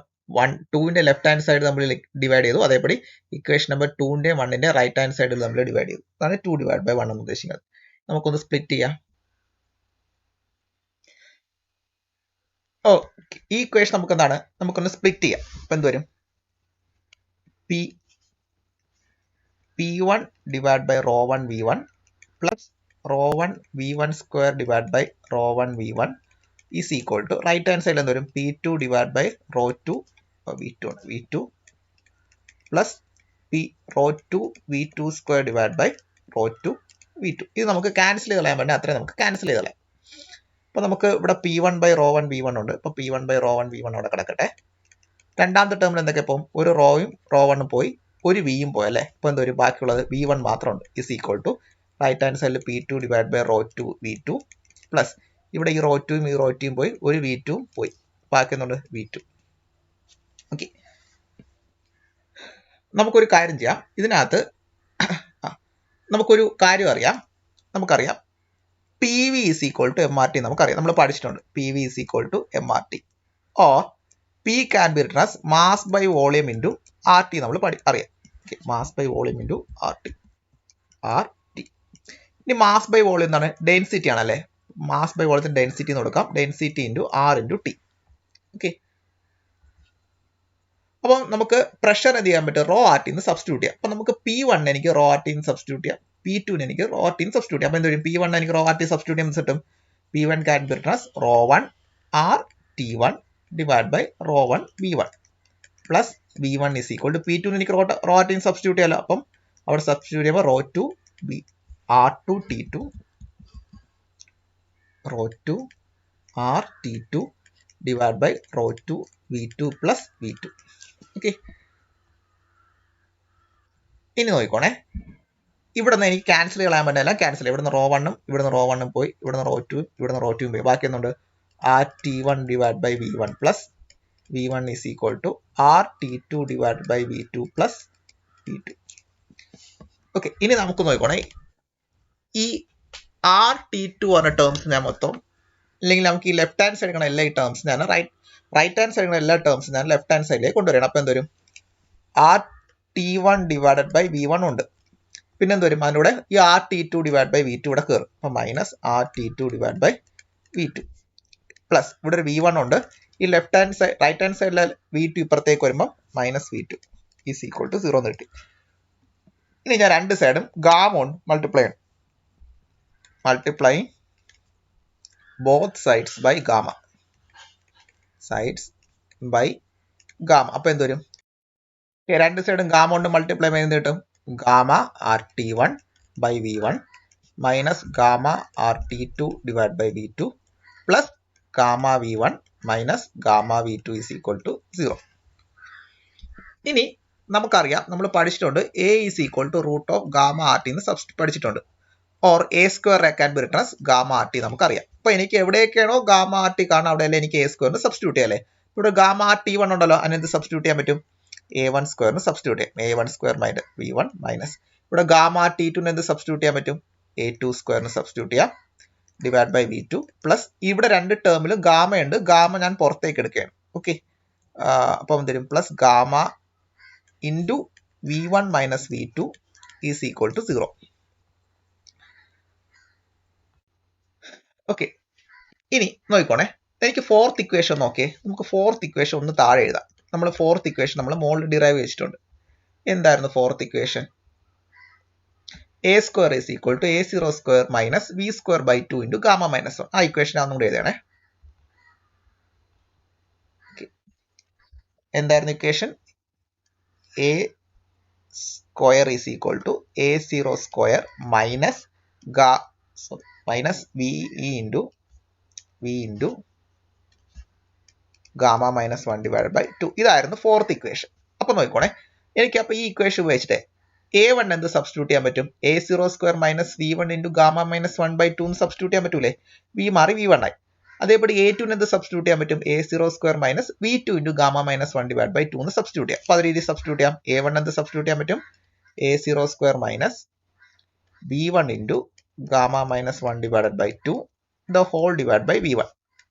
2ന്റെ ലെഫ്റ്റ് ഹാൻഡ് സൈഡ് നമ്മൾ ഡിവൈഡ് ചെയ്തു. അതേപടി ഇക്വേഷൻ നമ്പർ 2ന്റെ 1ന്റെ റൈറ്റ് ഹാൻഡ് സൈഡിൽ നമ്മൾ ഡിവൈഡ് ചെയ്തു. അതാണ് 2 ഡിവൈഡ് ബൈ 1 എന്ന് ഉദ്ദേശിക്കുന്നത്. നമുക്കൊന്ന് സ്പ്ലിറ്റ് ചെയ്യാം. ഈ ഇക്വേഷൻ നമുക്ക് എന്താണ്? നമുക്കൊന്ന് സ്പ്ലിറ്റ് ചെയ്യാം. അപ്പൊ എന്ത് വരും? P1 divided by ρ1 V1 plus ρ1 V1 square divided by ρ1 V1 is equal to right hand side എന്ത് വരും? P2 divided by ρ2 V2 plus ρ2 V2 square divided by ρ2 V2. ഇത് നമുക്ക് ക്യാൻസൽ ചെയ്ത് കളയാൻ പറ്റും. അത്രയും നമുക്ക് ക്യാൻസൽ ചെയ്ത് കളയാം. അപ്പോൾ നമുക്ക് ഇവിടെ P1 by ρ1 V1 ഉണ്ട്. അപ്പോൾ P1 by ρ1 V1 അവിടെ കിടക്കട്ടെ. രണ്ടാമത്തെ ടേമിൽ എന്തൊക്കെ പോകും? ഒരു റോയും റോ1ഉം പോയി, ഒരു വിയും പോയി അല്ലേ. ഇപ്പോൾ എന്താ ഒരു ബാക്കിയുള്ളത്? V1 മാത്രമുണ്ട്. Is equal to right hand സൈഡിൽ P2 divide by ρ2 V2 plus ഇവിടെ ഈ റോ2ഉം ഈ റോ2ഉം പോയി, ഒരു V2ഉം പോയി, ബാക്കി എന്തുണ്ട്? V2. ഓക്കെ, നമുക്കൊരു കാര്യം ചെയ്യാം. ഇതിനകത്ത് നമുക്കൊരു കാര്യം അറിയാം. നമുക്കറിയാം PV is equal to MRT. നമുക്കറിയാം, നമ്മൾ പഠിച്ചിട്ടുണ്ട്. PV is equal to MRT or P can be written as mass by volume into RT. നമ്മൾ അറിയാം. Okay, mass by volume into RT. ഇനി മാസ് ബൈ വോളിയം എന്താണ്? ഡെൻസിറ്റി ആണല്ലേ. Mass by വോളിയത്തിന് density എന്ന് കൊടുക്കാം. Density into R into T. Okay, അപ്പോൾ നമുക്ക് pressure എന്ത് ചെയ്യാൻ പറ്റും? റോ RT എന്ന് സബ്സ്റ്റിറ്റ്യൂട്ട് ചെയ്യാം. അപ്പോൾ നമുക്ക് P1 എനിക്ക് റോ RT എന്ന് സബ്സ്റ്റിറ്റ്യൂട്ട് ചെയ്യാം, P2 എനിക്ക് റോ RT എന്ന് സബ്സ്റ്റിറ്റ്യൂട്ട് ചെയ്യാം. അപ്പോൾ എന്ത് വരും? P1 എനിക്ക് റോ RT സബ്സ്റ്റിറ്റ്യൂട്ട് ചെയ്യുമ്പോൾ കിട്ടും P1 can be written as ρ1 R T1 divided by ρ1 V1 plus V1 is equal to P2 എനിക്ക് റോ RT സബ്സ്റ്റിറ്റ്യൂട്ട് ചെയ്യാമല്ലോ. അപ്പം അവിടെ സബ്സ്റ്റിറ്റ്യൂട്ട് ചെയ്യുമ്പോൾ ρ2 R2 T2 ρ2 R T2 divided by ρ2 V2 plus V2. Okay, ഇനി നോക്കിക്കോണേ. ഇവിടെ നിന്ന് എനിക്ക് ക്യാൻസൽ ചെയ്യാൻ പറ്റില്ല, ക്യാൻസൽ. ഇവിടുന്ന് റോ 1ഉം ഇവിടുന്ന് റോ 1ഉം പോയി, ഇവിടുന്ന് റോ 2ഉം ഇവിടുന്ന് റോ 2ഉം പോയി. ബാക്കി എന്തുണ്ട്? RT1 divide by V1 plus V1 is equal to RT2 divide by V2 plus V2. Okay, ഇനി നമുക്ക് നോക്കണേ, ഈ RT2 പറഞ്ഞ ടേംസ് ഞാൻ മൊത്തം, അല്ലെങ്കിൽ നമുക്ക് ഈ ലെഫ്റ്റ് ഹാൻഡ് സൈഡ് എടുക്കണ എല്ലാ ഈ ടേംസ് ഞാൻ റൈറ്റ് ഹാൻഡ് സൈഡ് എല്ലാ ടേംസ് ഞാൻ ലെഫ്റ്റ് ഹാൻഡ് സൈഡിലേക്ക് കൊണ്ടുവരണം. അപ്പോൾ എന്തുവരും? RT1 ഡിവൈഡഡ് ബൈ V1 ഉണ്ട്. പിന്നെ എന്തുവരും? അതിലൂടെ ഈ RT2 ഡിവൈഡ് ബൈ V2 ഇവിടെ കയറും. അപ്പോൾ minus RT2 divide by V2 plus ഇവിടെ ഒരു V1 ഉണ്ട്. ഈ left hand side right hand സൈഡിലെ V2 ഇപ്പുറത്തേക്ക് വരുമ്പോൾ minus V2 is equal to 0 എന്ന് കിട്ടി. ഇനി ഞാൻ രണ്ട് സൈഡും ഗാമ കൊണ്ട് multiply both sides by gamma. അപ്പോൾ എന്ത് വരും? രണ്ട് സൈഡും ഗാമ കൊണ്ട് മൾട്ടിപ്ലൈ ചെയ്യുന്നത് കിട്ടും. Gamma RT1 by V1 minus gamma RT2 divide by V2 plus gamma V1 minus gamma V2 is equal to 0. ഇനി നമുക്കറിയാം, നമ്മൾ പഠിച്ചിട്ടുണ്ട് A is equal to root of gamma RT എന്ന് പഠിച്ചിട്ടുണ്ട്. Or A square can be written as gamma RT നമുക്കറിയാം. അപ്പോൾ എനിക്ക് എവിടെയൊക്കെയാണോ gamma RT കാണാം അവിടെയല്ലേ എനിക്ക് A സ്ക്വയറിന് സബ്സ്റ്റിറ്റ്യൂട്ട് ചെയ്യാം അല്ലേ. ഇവിടെ ഗാമ RT1 ഉണ്ടല്ലോ, അതിനെന്ത് സബ്സ്റ്റിറ്റ്യൂട്ട് ചെയ്യാൻ പറ്റും? A1 സ്ക്വയറിന് സബ്സ്റ്റിറ്റ്യൂട്ട് ചെയ്യാം. A1 square minus V1 minus ഇവിടെ ഗാമ T2 എന്ത് സബ്സ്റ്റിറ്റ്യൂട്ട് ചെയ്യാൻ പറ്റും? A2 സ്ക്വയറിന് സബ്സ്റ്റിറ്റ്യൂട്ട് ചെയ്യാം ഡിവൈഡ് ബൈ V2 പ്ലസ് ഇവിടെ രണ്ട് ടേമിലും ഗാമ ഉണ്ട്, ഗാമ ഞാൻ പുറത്തേക്ക് എടുക്കുകയാണ്. ഓക്കെ, അപ്പം എന്തെങ്കിലും plus gamma into V1 minus V2 is equal to 0. Okay, ഇനി നോക്കിക്കോണേ, എനിക്ക് ഫോർത്ത് ഇക്വേഷൻ നോക്കിയേ. നമുക്ക് ഫോർത്ത് ഇക്വേഷൻ ഒന്ന് താഴെ എഴുതാം. നമ്മൾ ഫോർത്ത് ഇക്വേഷൻ നമ്മൾ മോളിൽ ഡിറൈവ് ചെയ്തിട്ടുണ്ട്. എന്തായിരുന്നു fourth equation? A square is equal to A0 square minus V square by 2 into gamma minus 1. ആ ഇക്വേഷൻ ആണെന്നും കൂടെ എഴുതണേ. എന്തായിരുന്നു equation? A square is equal to A0 square minus V into gamma minus 1 divide by 2. ഇതായിരുന്നു fourth equation. അപ്പോൾ നോക്കിക്കോണേ, എനിക്ക് അപ്പോൾ ഈ ഇക്വേഷൻ ഉപയോഗിച്ചിട്ട് A1 എന്ത് സബ്സ്റ്റിറ്റ്യൂട്ട് ചെയ്യാൻ പറ്റും? A0 square minus V1 into gamma minus 1 by 2 എന്ന് സബ്സ്റ്റിറ്റ്യൂട്ട് ചെയ്യാൻ പറ്റൂലേ? V മാറി V1 ആയി. അതേപടി A2 എന്ത് സബ്സ്റ്റിറ്റ്യൂട്ട് ചെയ്യാൻ പറ്റും? A0 square minus V2 into gamma minus 1 divide by 2 എന്ന് സബ്സ്റ്റിറ്റ്യൂട്ട് ചെയ്യാം. അപ്പോൾ അത് രീതി സബ്സ്റ്റിറ്റ്യൂട്ട് ചെയ്യാം. A1 എന്ത് സബ്സ്റ്റിറ്റ്യൂട്ട് ചെയ്യാൻ പറ്റും? A0 square minus V1 into gamma minus 1 divide by 2 the whole divide by V1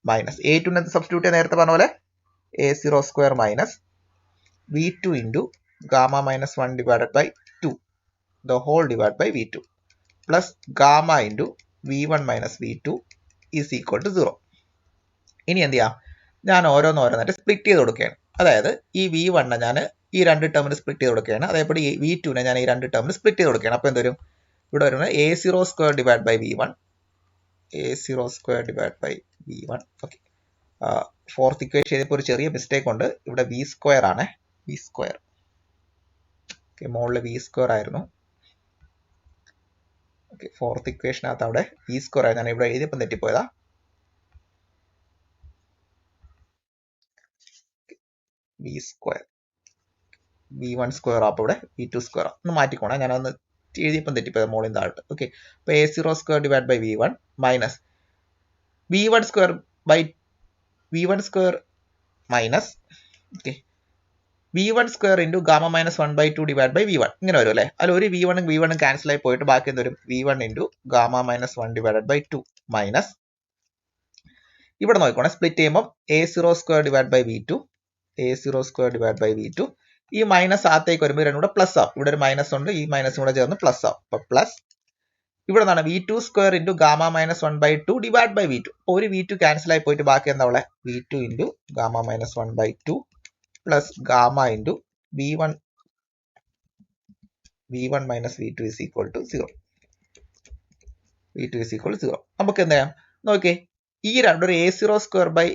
minus A2 എന്ത് സബ്സ്റ്റിറ്റ്യൂട്ട് ചെയ്യാൻ നേരത്തെ പറഞ്ഞ പോലെ A0 square minus V2 into gamma minus 1 divide by 2 the whole divide by V2 plus gamma into V1 minus V2 is equal to 0. ഇനി എന്ത് ചെയ്യാം? ഞാൻ ഓരോന്നായിട്ട് സ്പ്ലിറ്റ് ചെയ്ത് കൊടുക്കുകയാണ്. അതായത് ഈ V1 ഞാൻ ഈ രണ്ട് ടേമിന് സ്പ്ലിറ്റ് ചെയ്ത് കൊടുക്കുകയാണ്. അതേപടി V2 ഞാൻ ഈ രണ്ട് ടേമിന് സ്പ്ലിറ്റ് ചെയ്ത് കൊടുക്കുകയാണ്. അപ്പോൾ എന്തൊരു ഇവിടെ വരുന്നത് A0 square divide by V1 A0 square divide by V1. Okay, fourth equation ചെയ്തപ്പോൾ ഒരു ചെറിയ മിസ്റ്റേക്ക് ഉണ്ട്. ഇവിടെ V സ്ക്വയർ ആണ്, V സ്ക്വയർ. ഓക്കെ, മുകളിൽ V സ്ക്വയർ ആയിരുന്നു. ഓക്കെ, ഫോർത്ത് ഇക്വേഷനകത്ത് അവിടെ V സ്ക്വയർ ആയി. ഞാൻ ഇവിടെ എഴുതിയപ്പോൾ തെറ്റിപ്പോയതാ. V സ്ക്വയർ V1 സ്ക്വയർ അപ്പോൾ ഇവിടെ V2 സ്ക്വയർ ഒന്ന് മാറ്റിക്കോണേ. ഞാനൊന്ന് എഴുതിയപ്പം തെറ്റിപ്പോയത് മുകളിൽ താഴോട്ട്. ഓക്കെ, അപ്പോൾ A0 square divide by V1 minus V1 square minus okay V1 square into gamma minus 1 by 2 divide by V1 ഇങ്ങനെ വരും അല്ലേ. അതിൽ ഒരു V1 ക്യാൻസൽ ആയി പോയിട്ട് ബാക്കി എന്ത് വരും? V1 into gamma minus 1 divide by 2 minus ഇവിടെ നോക്കിക്കോണേ, സ്പ്ലിറ്റ് ചെയ്യുമ്പോൾ A0 square divide by V2 A0 square divide by V2 ഈ മൈനസ് അകത്തേക്ക് വരുമ്പോൾ രണ്ടും കൂടെ പ്ലസ് ആവും. ഇവിടെ ഒരു മൈനസ് ഉണ്ട്, ഈ മൈനസും കൂടെ ചേർന്ന് പ്ലസ് ആവും. അപ്പോൾ പ്ലസ് ഇവിടെ നിന്നാണ് V2 square into gamma minus 1 by 2 divide by V2. അപ്പോൾ ഒരു V2 ക്യാൻസൽ ആയി പോയിട്ട് ബാക്കി എന്താ ഉള്ളത്? V2 into gamma minus 1 by 2 plus gamma into V1 minus V2 is equal to 0. V2 is equal to 0. നമുക്ക് എന്താ ചെയ്യാം നോക്കിയേ, ഈ രണ്ടൊരു A0 സ്ക്വയർ ബൈ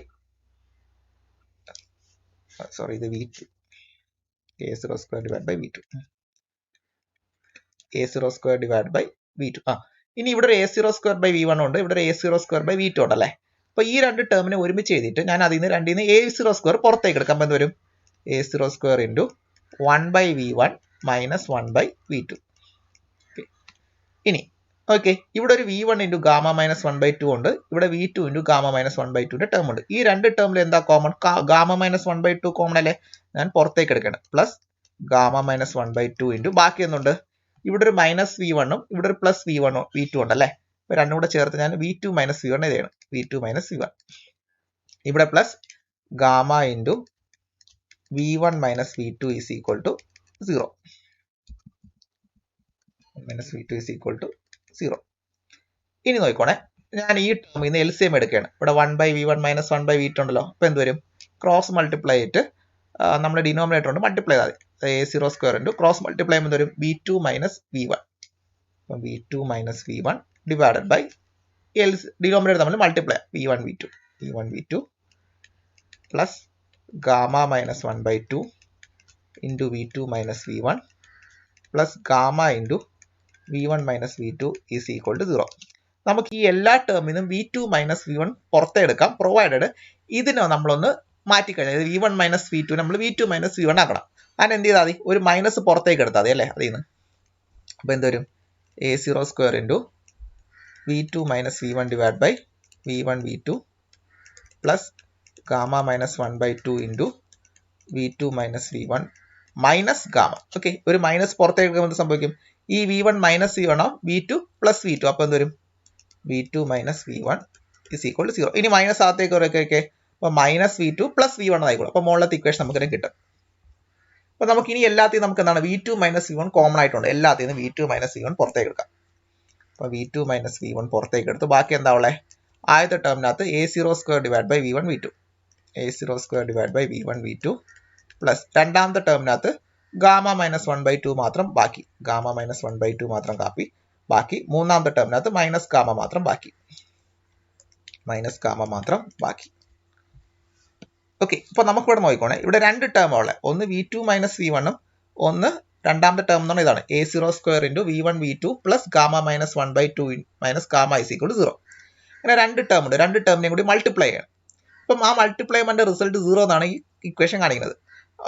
ഇത് V2 A0 square divide by V2 A0 square divide by V2. ഇനി ഇവിടെ ഒരു A0 square by V1 ഉണ്ട്, ഇവിടെ ഒരു A0 സ്ക്വയർ ബൈ V2 ഉണ്ടല്ലേ. അപ്പോൾ ഈ രണ്ട് ടേമിനെ ഒരുമിച്ച് എഴുതിയിട്ട് ഞാൻ അതിൽ നിന്ന് രണ്ടിൽ നിന്ന് A0 സ്ക്വയർ പുറത്തേക്ക് എടുക്കാൻ എന്ത് വരും? A0 square into 1 by V1 minus 1 by V2. ഇനി ഓക്കെ, ഇവിടെ ഒരു v1 ഇൻറ്റു ഗാമ മൈനസ് 1/2 ഉണ്ട്, ഇവിടെ v2 into gamma minus 1/2 term ഉണ്ട്. ഈ രണ്ട് ടേമിൽ എന്താ കോമൺ? ഗാമ മൈനസ് 1/2 കോമൺ അല്ലേ, ഞാൻ പുറത്തേക്ക് എടുക്കണം. പ്ലസ് ഗാമ മൈനസ് 1/2 ഇൻറ്റു ബാക്കി എന്തുണ്ട്? ഇവിടെ ഒരു മൈനസ് v1 ഉം ഇവിടെ ഒരു പ്ലസ് v2 ഉണ്ട് അല്ലേ. ഇപ്പൊ രണ്ടും കൂടെ ചേർത്ത് ഞാൻ v2 മൈനസ് v1 എഴുതണം. v2 മൈനസ് v1 ഇവിടെ plus gamma into v1 minus v2 is equal to 0. Minus v2 is equal to 0. ഇനി നോക്കിക്കോണേ, ഞാൻ ഈ ടേമിൽ നിന്ന് LCM എടുക്കുകയാണ്. ഇവിടെ 1/v1 മൈനസ് 1/v2 ഉണ്ടല്ലോ. അപ്പൊ എന്ത് വരും? ക്രോസ് മൾട്ടിപ്ലൈ ആയിട്ട് നമ്മുടെ ഡിനോമിനേറ്റർ കൊണ്ട് മൾട്ടിപ്ലൈ ചെയ്താൽ മതി. a0 square into cross multiply ചെയ്യുമ്പോൾ വരും v2 മൈനസ് v1. അപ്പം v2 minus v1 divided by denominator തമ്മിൽ multiply v1 v2 plus gamma minus 1/2 into v2 minus v1 plus gamma into v1 minus v2 is equal to 0. നമുക്ക് ഈ എല്ലാ ടേമിൽ നിന്നും v2 minus v1 പുറത്തെടുക്കാം, provided ഇതിനെ നമ്മളൊന്ന് മാറ്റിക്കഴിഞ്ഞാൽ v1 minus v2 നമ്മൾ v2 minus v1 ആക്കണം. അതിന് എന്ത് ചെയ്താൽ മതി? ഒരു മൈനസ് പുറത്തേക്ക് എടുത്താൽ മതി അല്ലേ അതിൽ നിന്ന്. അപ്പോൾ എന്ത് വരും? a0 square into v2 minus v1 divide by v1 v2 plus gamma minus 1/2 into v2 minus v1 minus gamma. Okay, ഒരു മൈനസ് പുറത്തേക്ക് എടുക്കുമ്പോൾ എന്ത് സംഭവിക്കും? ഈ v1 മൈനസ് v1 ആവും v2 പ്ലസ് v2. അപ്പോൾ എന്ത് വരും? v2 minus v1 is equal to 0. ഇനി മൈനസ് അകത്തേക്ക് വരയ്ക്കൊക്കെ, അപ്പോൾ മൈനസ് v2 പ്ലസ് v1 ആയിക്കോളും. അപ്പോൾ മുകളിലത്തെ ഇക്വേഷൻ നമുക്ക് കിട്ടും. അപ്പോൾ നമുക്ക് ഇനി എല്ലാത്തിനും നമുക്ക് എന്താണ്? v2 മൈനസ് v1 കോമൺ ആയിട്ടുണ്ട്. എല്ലാത്തിനും v2 മൈനസ് v1 പുറത്തേക്ക് എടുക്കാം. അപ്പോൾ v2 മൈനസ് v1 പുറത്തേക്ക് എടുത്തു. ബാക്കി എന്താ ഉള്ളത്? ആദ്യത്തെ ടേമിനകത്ത് a0 square divide by v1 v2 a0 square divide by v1 v2 plus രണ്ടാമത്തെ ടേമിനകത്ത് ഗാമ മൈനസ് 1/2 മാത്രം ബാക്കി. ഗാമ മൈനസ് 1/2 മാത്രം ബാക്കി. മൂന്നാമത്തെ ടേമിനകത്ത് മൈനസ് ഗാമ മാത്രം ബാക്കി. ഓക്കെ, ഇപ്പൊ നമുക്ക് ഇവിടെ നോക്കിക്കോണേ, ഇവിടെ രണ്ട് ടേം ഉള്ളത്. ഒന്ന് v2 മൈനസ് v1 ഉം ഒന്ന് രണ്ടാമത്തെ ടേം എന്ന് പറഞ്ഞാൽ ഇതാണ് a0 square into v1 v2 plus gamma minus 1/2 minus gamma is equal to 0. അങ്ങനെ രണ്ട് ടേം ഉണ്ട്. രണ്ട് ടേമിനെയും കൂടി മൾട്ടിപ്ലൈ ചെയ്യണം. അപ്പം ആ മൾട്ടിപ്ലൈമെന്റ് റിസൾട്ട് 0 എന്നാണ് ഈ ഇക്വേഷൻ കാണിക്കുന്നത്.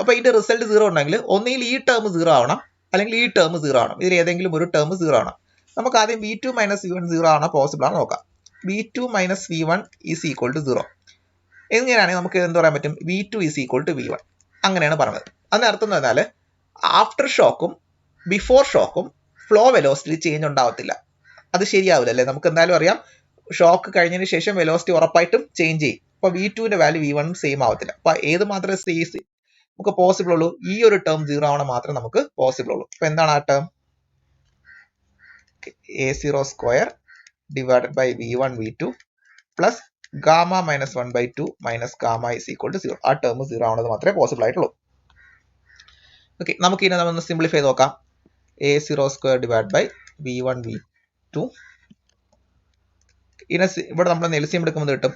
അപ്പോൾ ഇതിന്റെ റിസൾട്ട് 0 ഉണ്ടെങ്കിൽ ഒന്നുകിൽ ഈ ടേം 0 ആവണം, അല്ലെങ്കിൽ ഈ ടേം 0 ആവണം. ഇതിൽ ഏതെങ്കിലും ഒരു ടേം 0 ആവണം. നമുക്ക് ആദ്യം v2 മൈനസ് v1 0 ആണോ പോസിബിൾ ആണോ നോക്കാം. v2 minus v1 is equal to 0 എങ്ങനെയാണെങ്കിൽ നമുക്ക് എന്ത് പറയാൻ പറ്റും? v2 is equal to v1 അങ്ങനെയാണ് പറഞ്ഞത്. അതിന് അർത്ഥം എന്ന് പറഞ്ഞാൽ ആഫ്റ്റർ ഷോക്കും ബിഫോർ ഷോക്കും ഫ്ലോ വെലോസിറ്റി ചേഞ്ച് ഉണ്ടാവത്തില്ല. അത് ശരിയാവില്ല അല്ലേ? നമുക്ക് എന്തായാലും അറിയാം, ഷോക്ക് കഴിഞ്ഞതിന് ശേഷം വെലോസിറ്റി ഉറപ്പായിട്ടും ചേഞ്ച് ചെയ്യും. അപ്പോൾ v2ന്റെ വാല്യൂ v1 സെയിം ആവത്തില്ല. അപ്പോൾ ഏത് മാത്രമേ നമുക്ക് പോസിബിൾ ഉള്ളൂ? ഈ ഒരു ടേം 0 ആവണം മാത്രമേ നമുക്ക് പോസിബിൾ ഉള്ളൂ. അപ്പോൾ എന്താണ് ആ term? a0 square divided by v1 v2 plus gamma minus 1/2 minus gamma is equal to 0. ആ ടേം 0 ആവുന്നത് മാത്രമേ പോസിബിൾ ആയിട്ടുള്ളൂ. ഓക്കെ, നമുക്ക് ഇതിനെ നമ്മൾ സിംപ്ലിഫൈ ചെയ്ത് നോക്കാം. a0 square divide by v1 v2 ഇവിടെ നമ്മൾ LCM എടുക്കുമ്പോൾ കിട്ടും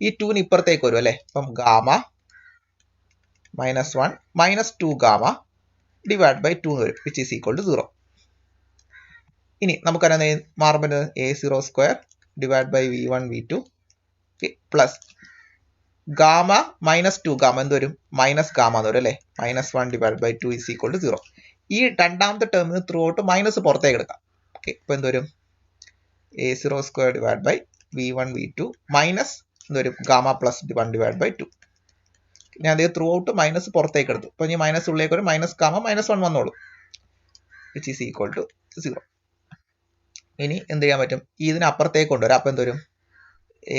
ഈ 2ന് ഇപ്പുറത്തേക്ക് വരും അല്ലേ. അപ്പം gamma minus 1 minus 2 gamma divide by 2 വരും, വിച്ച് ഈസ് ഈക്വൽ ടു 0. ഇനി നമുക്കതിനെ മാറുമ്പോൾ a0 square divide by v1 v2 plus gamma minus 2 gamma എന്ത് വരും? മൈനസ് ഗാമ എന്ന് വരും അല്ലേ. Minus 1 divide by 2 is equal to 0. ഈ രണ്ടാമത്തെ ടേമിന് ത്രൂ ഔട്ട് മൈനസ് പുറത്തേക്ക് എടുക്കാം. ഓക്കെ, അപ്പോൾ എന്ത് വരും? a0 square divide by v1 v2 minus എന്ത് വരും? Gamma plus 1 divide by 2. ഞാൻ അതേ ത്രൂ ഔട്ട് മൈനസ് പുറത്തേക്ക് എടുത്തു. അപ്പോൾ ഇനി മൈനസ് ഉള്ളിലേക്ക് ഒരു മൈനസ് ഗാമ മൈനസ് 1 വന്നോളൂ, വിച്ച് ഈസ് ഈക്വൽ ടു 0. ഇനി എന്ത് ചെയ്യാൻ പറ്റും? ഇതിന് അപ്പുറത്തേക്ക് കൊണ്ടുവരാം. അപ്പോൾ എന്ത് വരും?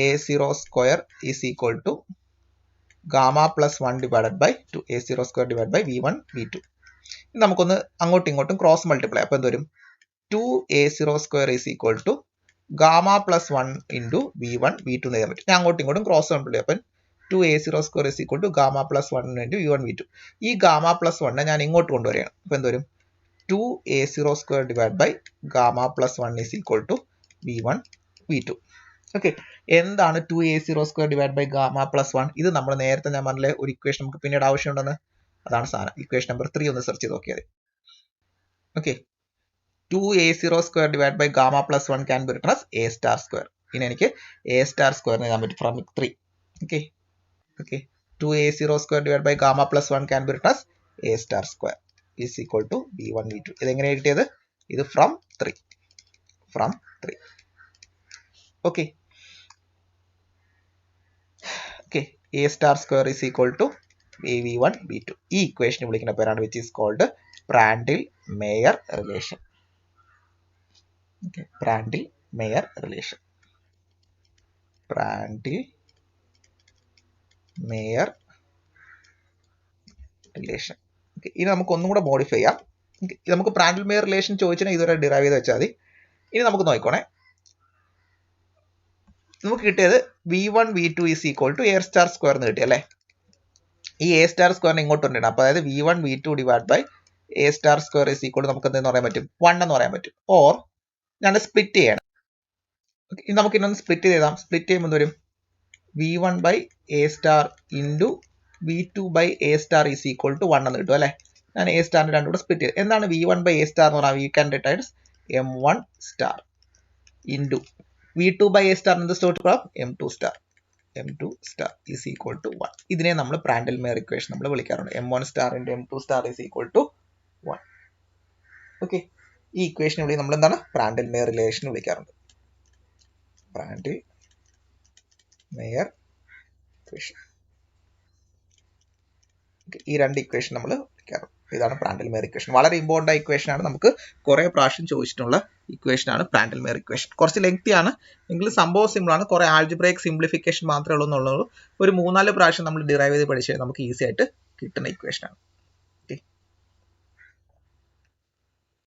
a0 square is equal to gamma plus 1 divided by 2 a0 square divide by v1 v2. നമുക്കൊന്ന് അങ്ങോട്ടും ഇങ്ങോട്ടും ക്രോസ് മൾട്ടിപ്ലൈ. അപ്പോൾ എന്ത് വരും? 2a0 square is equal to gamma plus 1 into v1 v2 എന്ന് എഴുതാൻ പറ്റും. ഞാൻ അങ്ങോട്ടും ഇങ്ങോട്ടും ക്രോസ് മൾട്ടിപ്ലൈ. അപ്പം 2a0 square is equal to gamma plus 1 into v1 v2. ഈ ഗാമ പ്ലസ് 1 ഞാൻ ഇങ്ങോട്ട് കൊണ്ടുവരികയാണ്. അപ്പോൾ എന്ത് വരും? 2a0 square divide by gamma plus 1 is equal to v1 v2. Okay, എന്താണ് 2a0 square divide by gamma plus 1? ഇത് നമ്മൾ നേരത്തെ ഞാൻ പറഞ്ഞ ഒരു ഇക്വേഷൻ നമുക്ക് പിന്നീട് ആവശ്യമുണ്ടെന്ന്, അതാണ് സാധനം. ഇക്വേഷൻ നമ്പർ 3 ഒന്ന് സെർച്ച് ചെയ്ത് നോക്കിയാൽ. Okay, 2a0 square divide by gamma plus 1 can be written as a star square. ഇനി എനിക്ക് a സ്റ്റാർ സ്ക്വയർ എഴുതാൻ പറ്റും from 3. Okay, 2a0 square divide by gamma plus 1 can be written as a star square is equal to v1 v2. ഇതെങ്ങനെ കിട്ടിയത്? ഇത് from 3. from 3. Okay. Okay. A star square is equal to v1 v2. ഈ equation വിളിക്കുന്ന പേരാണ് which is called Prandtl-Meyer relation. Okay. Prandtl-Meyer relation. Prandtl-Meyer relation. Okay. ഇനി നമുക്ക് ഒന്നും കൂടെ മോഡിഫൈ ചെയ്യാം. നമുക്ക് Prandtl-Meyer relation ചോദിച്ചാൽ ഇതുവരെ ഡിറൈവ് ചെയ്ത് വെച്ചാൽ മതി. ഇനി നമുക്ക് നോക്കിക്കോണേ. നമുക്ക് കിട്ടിയത് v1 v2 is equal to a star square എന്ന് കിട്ടി അല്ലേ. ഈ a star square ഇങ്ങോട്ട് കൊണ്ടുവരണം. അപ്പോൾ അതായത് v1 v2 divided by a star square is equal to നമുക്ക് എന്തെന്ന് പറയാൻ പറ്റും 1 എന്ന് പറയാൻ പറ്റും. ഓർ ഞാൻ സ്പ്ലിറ്റ് ചെയ്യണം. ഇനി നമുക്ക് ഇന്നൊന്ന് സ്പ്ലിറ്റ് ചെയ്താം. സ്പ്ലിറ്റ് ചെയ്യുമ്പോൾ എന്ത് വരും v1 by a star into v2 by a star is equal to 1 എന്ന് കിട്ടും അല്ലേ. ഞാൻ a സ്റ്റാറിന്റെ രണ്ടും കൂടെ സ്പ്ലിറ്റ് ചെയ്ത് എന്താണ് v1 by a star എന്ന് പറഞ്ഞാൽ we can write as m1 star into v2 by a star എന്ത് സ്റ്റോർ ചെയ്യാം m2 star is equal to 1. ഇതിനെ നമ്മൾ Prandtl-Meyer equation നമ്മൾ വിളിക്കാറുണ്ട്. m1 star into m2 star is equal to 1. Okay. ഈ equation വിളി നമ്മൾ എന്താണ് Prandtl-Meyer relation വിളിക്കാറുണ്ട്. Prandtl-Meyer equation. ഈ രണ്ട് ഇക്വേഷൻ നമ്മൾ വിളിക്കാറുണ്ട്. ഇതാണ് Prandtl-Meyer equation. വളരെ ഇമ്പോർട്ടൻ്റ് ആയ ഇക്വേഷൻ ആണ്. നമുക്ക് കുറെ പ്രാവശ്യം ചോദിച്ചിട്ടുള്ള ഇക്വേഷൻ ആണ് Prandtl-Meyer equation. കുറച്ച് ലെങ്തി ആണ് എങ്കിലും സംഭവം സിമ്പിൾ ആണ്. കുറെ ആൾജിബ്രൈക് സിംപ്ലിഫിക്കേഷൻ മാത്രമേ ഉള്ളൂ. ഒരു 3-4 പ്രാവശ്യം നമ്മൾ ഡിറൈവ് ചെയ്ത് പഠിച്ചാൽ നമുക്ക് ഈസി ആയിട്ട് കിട്ടുന്ന ഇക്വേഷൻ ആണ്.